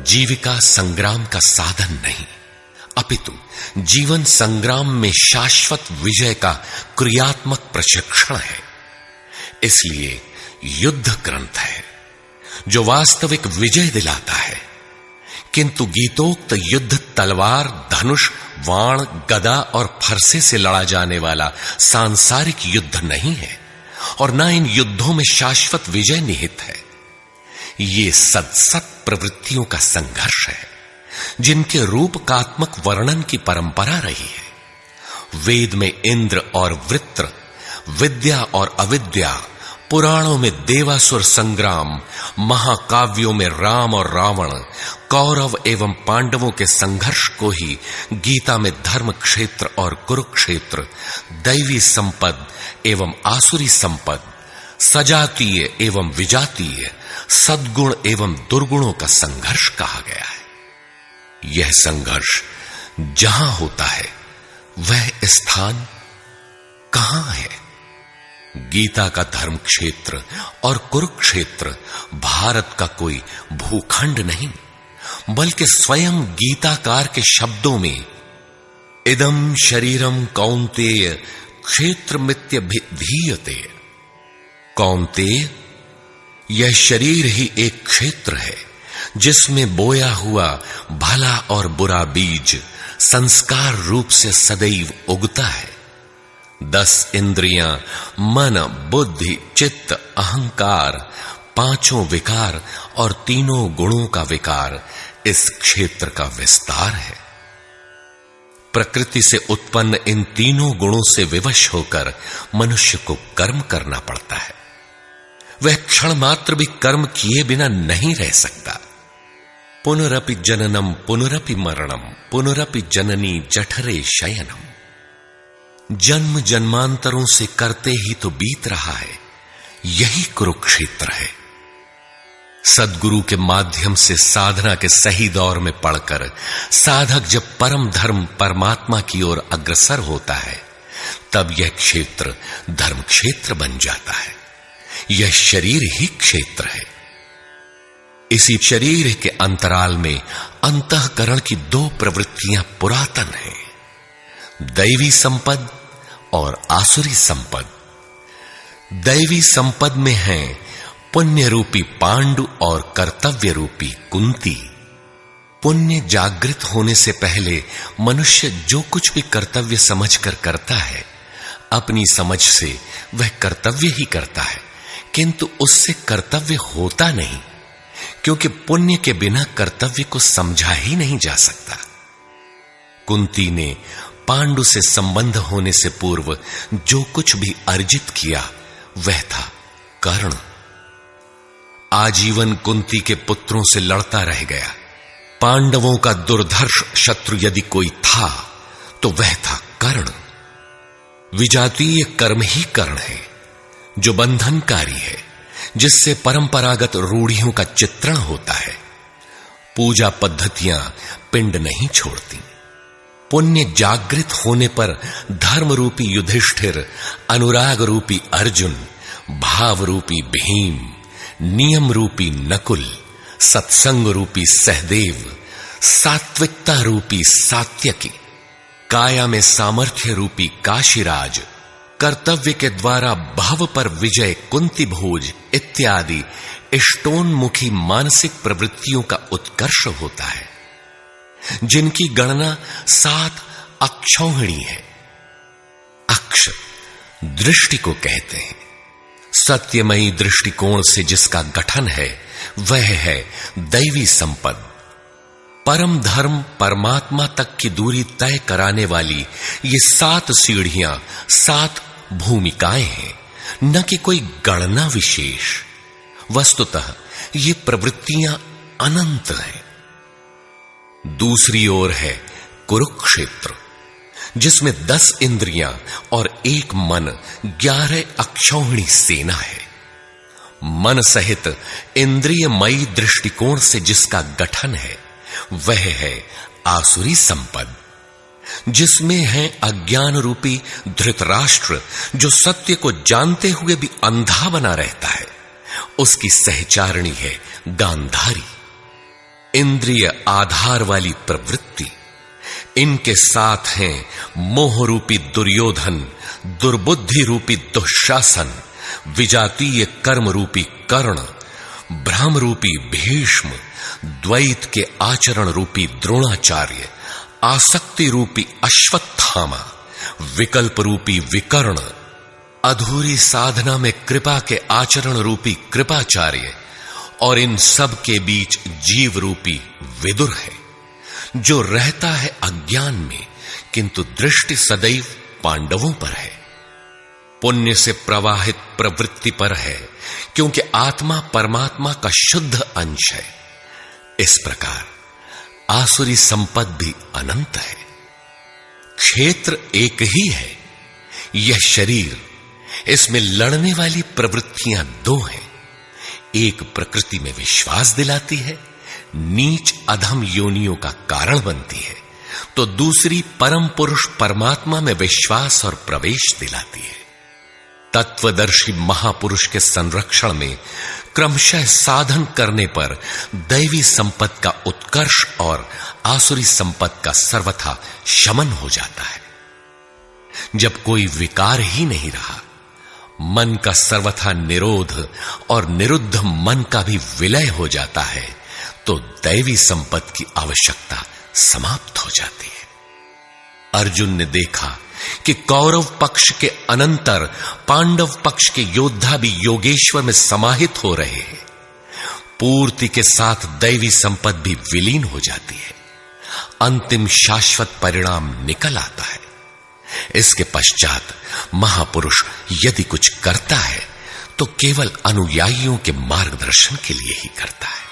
जीविका संग्राम का साधन नहीं, अपितु जीवन संग्राम में शाश्वत विजय का क्रियात्मक प्रशिक्षण है। इसलिए युद्ध ग्रंथ है जो वास्तविक विजय दिलाता है, किंतु गीतोक्त युद्ध तलवार, धनुष, वाण, गदा और फरसे से लड़ा जाने वाला सांसारिक युद्ध नहीं है और न इन युद्धों में शाश्वत विजय निहित है। ये सत प्रवृत्तियों का संघर्ष है जिनके रूपकात्मक वर्णन की परंपरा रही है। वेद में इंद्र और वृत्र, विद्या और अविद्या, पुराणों में देवासुर संग्राम, महाकाव्यों में राम और रावण, कौरव एवं पांडवों के संघर्ष को ही गीता में धर्म क्षेत्र और कुरुक्षेत्र, दैवी संपद एवं आसुरी संपद, सजातीय एवं विजातीय, सद्गुण एवं दुर्गुणों का संघर्ष कहा गया है। यह संघर्ष जहां होता है वह स्थान कहां है? गीता का धर्म क्षेत्र और कुरुक्षेत्र भारत का कोई भूखंड नहीं, बल्कि स्वयं गीताकार के शब्दों में इदं शरीरम कौन्तेय क्षेत्रमित्यभिधीयते। कौन्तेय, यह शरीर ही एक क्षेत्र है जिसमें बोया हुआ भला और बुरा बीज संस्कार रूप से सदैव उगता है। 10 इंद्रियां, मन, बुद्धि, चित्त, अहंकार, 5 विकार और 3 गुणों का विकार इस क्षेत्र का विस्तार है। प्रकृति से उत्पन्न इन 3 गुणों से विवश होकर मनुष्य को कर्म करना पड़ता है। वह क्षण मात्र भी कर्म किए बिना नहीं रह सकता। पुनरपि जननम पुनरपि मरणम पुनरपि जननी जठरे शयनम। जन्म जन्मांतरों से करते ही तो बीत रहा है, यही कुरुक्षेत्र है। सद्गुरु के माध्यम से साधना के सही दौर में पढ़कर साधक जब परम धर्म परमात्मा की ओर अग्रसर होता है, तब यह क्षेत्र धर्म क्षेत्र बन जाता है। यह शरीर ही क्षेत्र है। इसी शरीर के अंतराल में अंतःकरण की 2 प्रवृत्तियां पुरातन हैं, दैवी संपद और आसुरी संपद। दैवी संपद में है पुण्य रूपी पांडु और कर्तव्य रूपी कुंती। पुण्य जागृत होने से पहले मनुष्य जो कुछ भी कर्तव्य समझकर करता है, अपनी समझ से वह कर्तव्य ही करता है, किंतु उससे कर्तव्य होता नहीं, क्योंकि पुण्य के बिना कर्तव्य को समझा ही नहीं जा सकता। कुंती ने पांडु से संबंध होने से पूर्व जो कुछ भी अर्जित किया वह था कर्ण। आजीवन कुंती के पुत्रों से लड़ता रह गया। पांडवों का दुर्धर्ष शत्रु यदि कोई था तो वह था कर्ण। विजातीय कर्म ही कर्ण है जो बंधनकारी है, जिससे परंपरागत रूढ़ियों का चित्रण होता है। पूजा पद्धतियां पिंड नहीं छोड़ती। पुण्य जागृत होने पर धर्म रूपी युधिष्ठिर, अनुराग रूपी अर्जुन, भाव रूपी भीम, नियम रूपी नकुल, सत्संग रूपी सहदेव, सात्विकता रूपी सात्यकी, काया में सामर्थ्य रूपी काशीराज, कर्तव्य के द्वारा भव पर विजय कुंती भोज इत्यादि इष्टोन्मुखी मानसिक प्रवृत्तियों का उत्कर्ष होता है, जिनकी गणना 7 अक्षौहिणी है। अक्ष दृष्टि को कहते हैं। सत्यमयी दृष्टिकोण से जिसका गठन है वह है दैवी संपद। परम धर्म परमात्मा तक की दूरी तय कराने वाली ये 7 सीढ़ियां, 7 भूमिकाएं हैं, न कि कोई गणना विशेष। वस्तुतः ये प्रवृत्तियां अनंत हैं। दूसरी ओर है कुरुक्षेत्र, जिसमें 10 इंद्रियां और 1 मन, 11 अक्षौहिणी सेना है। मन सहित इंद्रियमयी दृष्टिकोण से जिसका गठन है वह है आसुरी संपद, जिसमें है अज्ञान रूपी धृतराष्ट्र, जो सत्य को जानते हुए भी अंधा बना रहता है। उसकी सहचारिणी है गांधारी। इंद्रिय आधार वाली प्रवृत्ति, इनके साथ हैं मोह रूपी दुर्योधन, दुर्बुद्धि रूपी दुःशासन, विजातीय कर्म रूपी कर्ण, भ्रम रूपी भीष्म, द्वैत के आचरण रूपी द्रोणाचार्य, आसक्ति रूपी अश्वत्थामा, विकल्प रूपी विकर्ण, अधूरी साधना में कृपा के आचरण रूपी कृपाचार्य, और इन सब के बीच जीव रूपी विदुर है, जो रहता है अज्ञान में, किंतु दृष्टि सदैव पांडवों पर है। पुण्य से प्रवाहित प्रवृत्ति पर है, क्योंकि आत्मा परमात्मा का शुद्ध अंश है। इस प्रकार आसुरी संपद भी अनंत है। क्षेत्र एक ही है, यह शरीर, इसमें लड़ने वाली प्रवृत्तियां दो हैं। एक प्रकृति में विश्वास दिलाती है, नीच अधम योनियों का कारण बनती है, तो दूसरी परम पुरुष परमात्मा में विश्वास और प्रवेश दिलाती है। तत्वदर्शी महापुरुष के संरक्षण में क्रमशः साधन करने पर दैवी संपत्ति का उत्कर्ष और आसुरी संपत्ति का सर्वथा शमन हो जाता है। जब कोई विकार ही नहीं रहा, मन का सर्वथा निरोध और निरुद्ध मन का भी विलय हो जाता है, तो दैवी संपत्ति की आवश्यकता समाप्त हो जाती है। अर्जुन ने देखा कि कौरव पक्ष के अनंतर पांडव पक्ष के योद्धा भी योगेश्वर में समाहित हो रहे हैं। पूर्ति के साथ दैवी संपत्ति भी विलीन हो जाती है। अंतिम शाश्वत परिणाम निकल आता है। इसके पश्चात महापुरुष यदि कुछ करता है तो केवल अनुयायियों के मार्गदर्शन के लिए ही करता है।